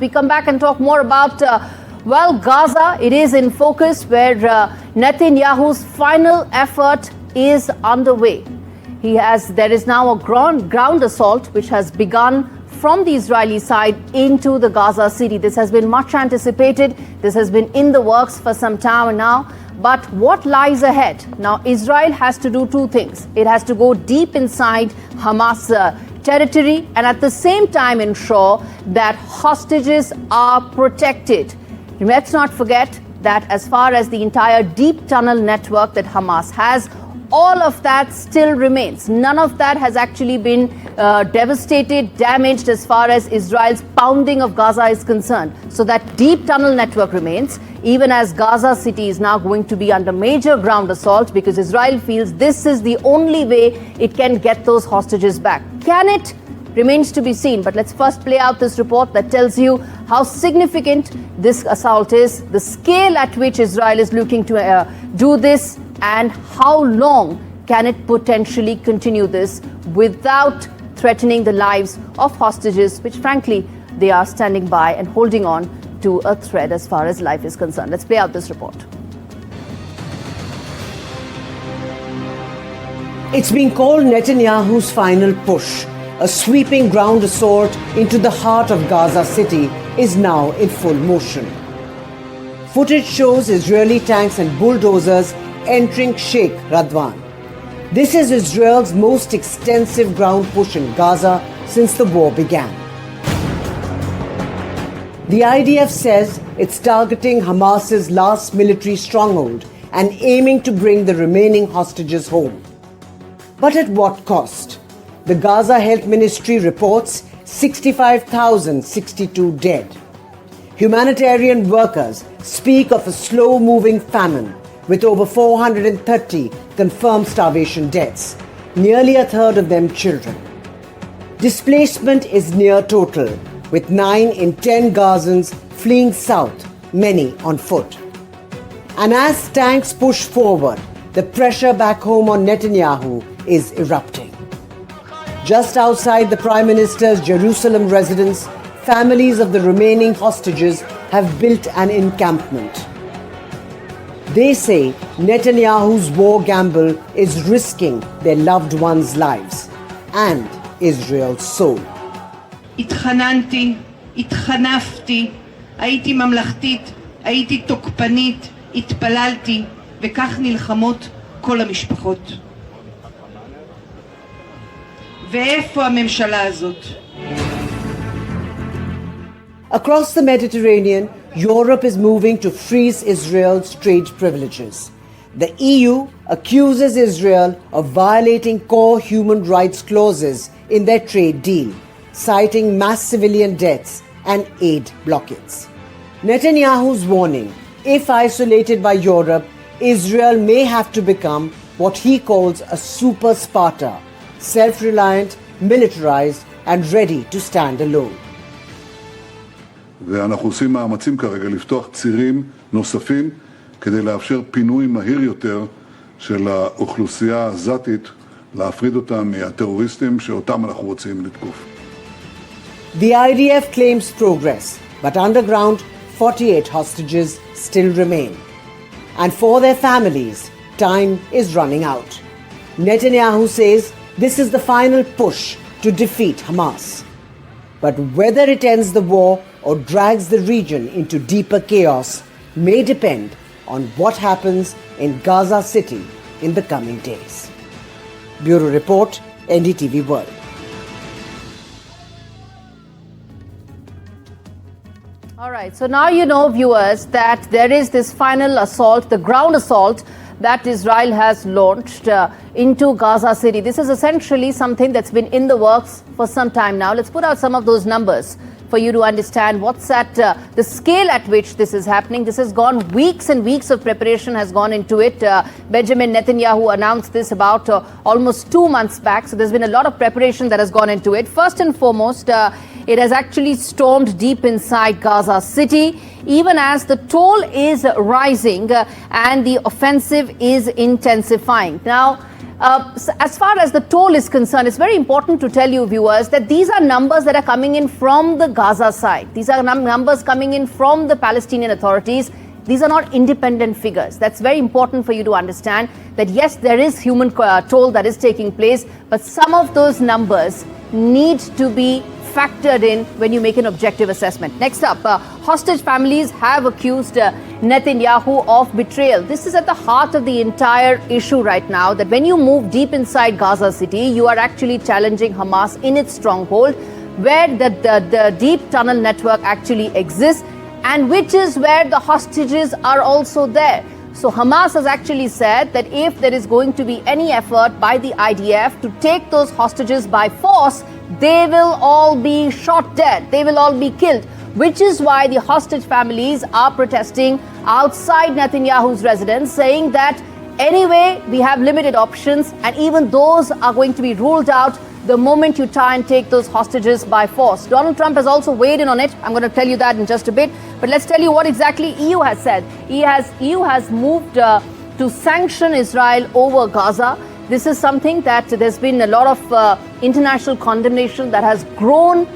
We come back and talk more about, Gaza. It is in focus where Netanyahu's final effort is underway. There is now a ground assault which has begun from the Israeli side into the Gaza City. This has been much anticipated. This has been in the works for some time now. But what lies ahead? Now, Israel has to do two things. It has to go deep inside Hamas territory and at the same time ensure that hostages are protected. Let's not forget that as far as the entire deep tunnel network that Hamas has, all of that still remains. None of that has actually been devastated, damaged as far as Israel's pounding of Gaza is concerned. So that deep tunnel network remains, even as Gaza City is now going to be under major ground assault because Israel feels this is the only way it can get those hostages back. Can it? Remains to be seen. But let's first play out this report that tells you how significant this assault is, the scale at which Israel is looking to do this, and how long can it potentially continue this without threatening the lives of hostages, which frankly they are standing by and holding on to a thread as far as life is concerned. Let's play out this report. It's been called Netanyahu's final push. A sweeping ground assault into the heart of Gaza City is now in full motion. Footage shows Israeli tanks and bulldozers entering Sheikh Radwan. This is Israel's most extensive ground push in Gaza since the war began. The IDF says it's targeting Hamas's last military stronghold and aiming to bring the remaining hostages home. But at what cost? The Gaza Health Ministry reports 65,062 dead. Humanitarian workers speak of a slow-moving famine with over 430 confirmed starvation deaths, nearly a third of them children. Displacement is near total, with 9 in 10 Gazans fleeing south, many on foot. And as tanks push forward, the pressure back home on Netanyahu is erupting. Just outside the Prime Minister's Jerusalem residence, families of the remaining hostages have built an encampment. They say Netanyahu's war gamble is risking their loved ones' lives and Israel's soul. התחננתי, התחנפתי, הייתי ממלכתית, הייתי תוקפנית, התפללתי, וכך נלחמות כל המשפחות. ואיפה הממשלה הזאת? Across the Mediterranean, Europe is moving to freeze Israel's trade privileges. The EU accuses Israel of violating core human rights clauses in their trade deal, citing mass civilian deaths and aid blockades. Netanyahu's warning, if isolated by Europe, Israel may have to become what he calls a super Sparta, self-reliant, militarized, and ready to stand alone. ואנחנו עושים מאמצים כרגע לפתוח צירים נוספים כדי לאפשר פינוי מהיר יותר של האוכלוסייה העזתית, להפריד אותה מהטרוריסטים שאותם אנחנו רוצים לתקוף. The IDF claims progress, but underground 48 hostages still remain. And for their families, time is running out. Netanyahu says this is the final push to defeat Hamas. But whether it ends the war or drags the region into deeper chaos may depend on what happens in Gaza City in the coming days. Bureau Report, NDTV World. All right, so now you know, viewers, that there is this final assault, the ground assault that Israel has launched into Gaza City. This is essentially something that's been in the works for some time now. Let's put out some of those numbers for you to understand what's at the scale at which this is happening. This has gone weeks and weeks of preparation has gone into it. Benjamin Netanyahu announced this about almost 2 months back. So there's been a lot of preparation that has gone into it. First and foremost, it has actually stormed deep inside Gaza City. even as the toll is rising and the offensive is intensifying. Now, as far as the toll is concerned, it's very important to tell you, viewers, that these are numbers that are coming in from the Gaza side. These are numbers coming in from the Palestinian authorities. These are not independent figures. That's very important for you to understand that, yes, there is human toll that is taking place, but some of those numbers need to be factored in when you make an objective assessment. Next up, hostage families have accused Netanyahu of betrayal. This is at the heart of the entire issue right now, that when you move deep inside Gaza City, you are actually challenging Hamas in its stronghold, where the deep tunnel network actually exists, and which is where the hostages are also there. So Hamas has actually said that if there is going to be any effort by the IDF to take those hostages by force, they will all be shot dead. They will all be killed, which is why the hostage families are protesting outside Netanyahu's residence, saying that anyway, we have limited options, and even those are going to be ruled out the moment you try and take those hostages by force. Donald Trump has also weighed in on it. I'm going to tell you that in just a bit. But let's tell you what exactly EU has said. EU has moved to sanction Israel over Gaza. This is something that there's been a lot of international condemnation that has grown,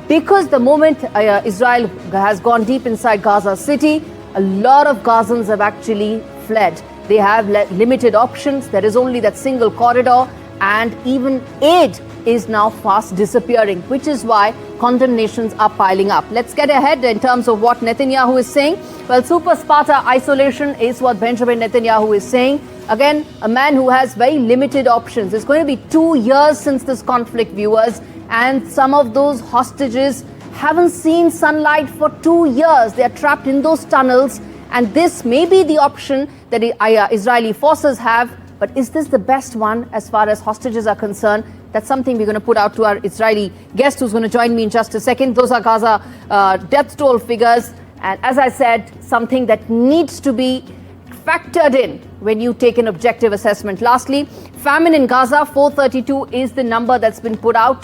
because the moment Israel has gone deep inside Gaza City, a lot of Gazans have actually fled. They have limited options. There is only that single corridor, and even aid is now fast disappearing, which is why condemnations are piling up. Let's get ahead in terms of what Netanyahu is saying. Well, super Sparta isolation is what Benjamin Netanyahu is saying. Again, a man who has very limited options. It's going to be 2 years since this conflict, viewers, and some of those hostages haven't seen sunlight for 2 years. They are trapped in those tunnels, and this may be the option that Israeli forces have. But is this the best one as far as hostages are concerned? That's something we're going to put out to our Israeli guest, who's going to join me in just a second. Those are Gaza death toll figures. And as I said, something that needs to be factored in when you take an objective assessment. Lastly, famine in Gaza, 432 is the number that's been put out.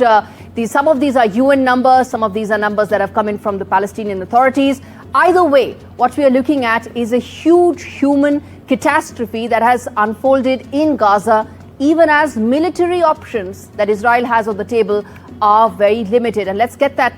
Some of these are UN numbers. Some of these are numbers that have come in from the Palestinian authorities. Either way, what we are looking at is a huge human catastrophe that has unfolded in Gaza, even as military options that Israel has on the table are very limited. And let's get that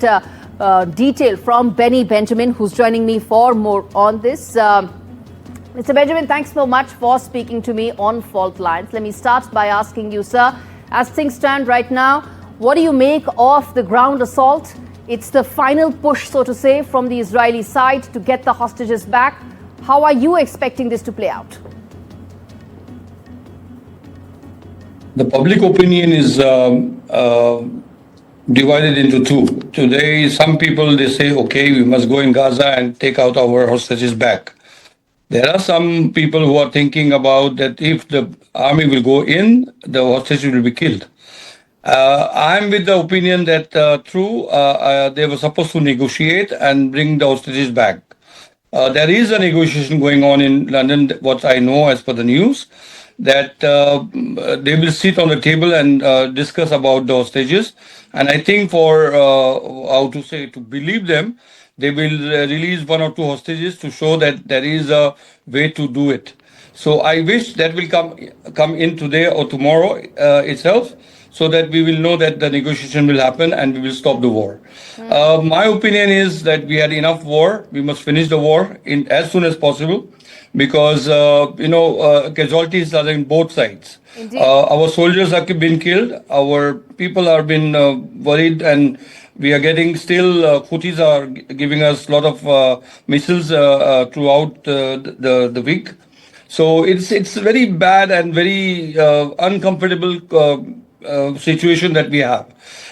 detail from Benny Benjamin, who's joining me for more on this. Mr. Benjamin, thanks so much for speaking to me on Faultlines. Let me start by asking you, sir, as things stand right now, what do you make of the ground assault? It's the final push, so to say, from the Israeli side to get the hostages back. How are you expecting this to play out? The public opinion is divided into two. Today, some people, they say, okay, we must go in Gaza and take out our hostages back. There are some people who are thinking about that if the army will go in, the hostages will be killed. I'm with the opinion that they were supposed to negotiate and bring the hostages back. There is a negotiation going on in London, what I know as per the news, that they will sit on the table and discuss about the hostages. And I think to believe them, they will release 1 or 2 hostages to show that there is a way to do it. So I wish that will come in today or tomorrow itself, so that we will know that the negotiation will happen and we will stop the war. My opinion is that we had enough war. We must finish the war as soon as possible, because casualties are in both sides. Our soldiers have been killed. Our people have been worried, and we are getting still. Houthis are giving us a lot of missiles throughout the week. So it's very bad and very uncomfortable situation that we have.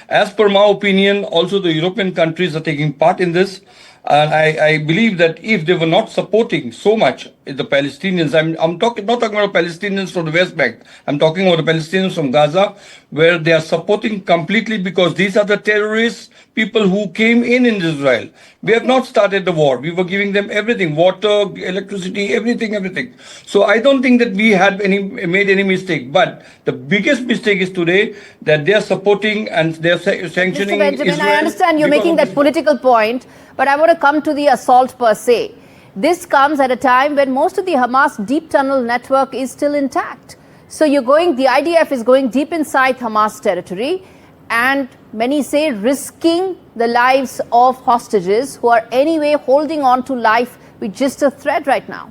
As per my opinion, also the European countries are taking part in this. And I believe that if they were not supporting so much the Palestinians, I'm not talking about Palestinians from the West Bank, I'm talking about the Palestinians from Gaza, where they are supporting completely, because these are the terrorists, people who came in Israel. We have not started the war. We were giving them everything, water, electricity, everything. So I don't think that we had made any mistake. But the biggest mistake is today that they are supporting and they are sanctioning Mr. Benjamin, Israel. I understand you're making that political point, but I want to come to the assault per se. this comes at a time when most of the Hamas deep tunnel network is still intact. So the IDF is going deep inside Hamas territory, and many say risking the lives of hostages who are anyway holding on to life with just a thread right now.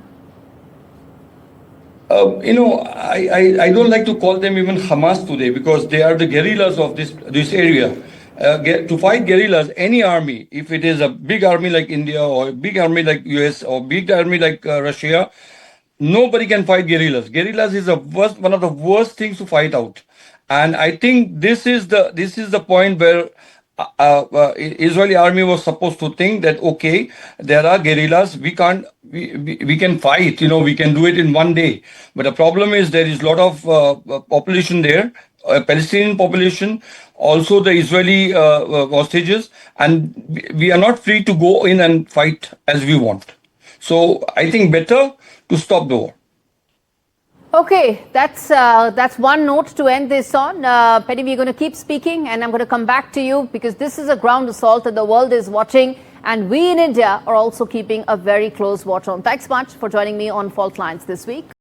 I don't like to call them even Hamas today, because they are the guerrillas of this area. To fight guerrillas, any army, if it is a big army like India or a big army like US or big army like Russia, nobody can fight guerrillas. Guerrillas is one of the worst things to fight out, and I think this is the point where Israeli army was supposed to think that, okay, there are guerrillas, we can fight, we can do it in one day. But the problem is there is a lot of population there, Palestinian population, also the Israeli hostages, and we are not free to go in and fight as we want. So I think better to stop the war. Okay, that's one note to end this on. Penny, we're going to keep speaking, and I'm going to come back to you because this is a ground assault that the world is watching, and we in India are also keeping a very close watch on. Thanks much for joining me on Faultlines this week.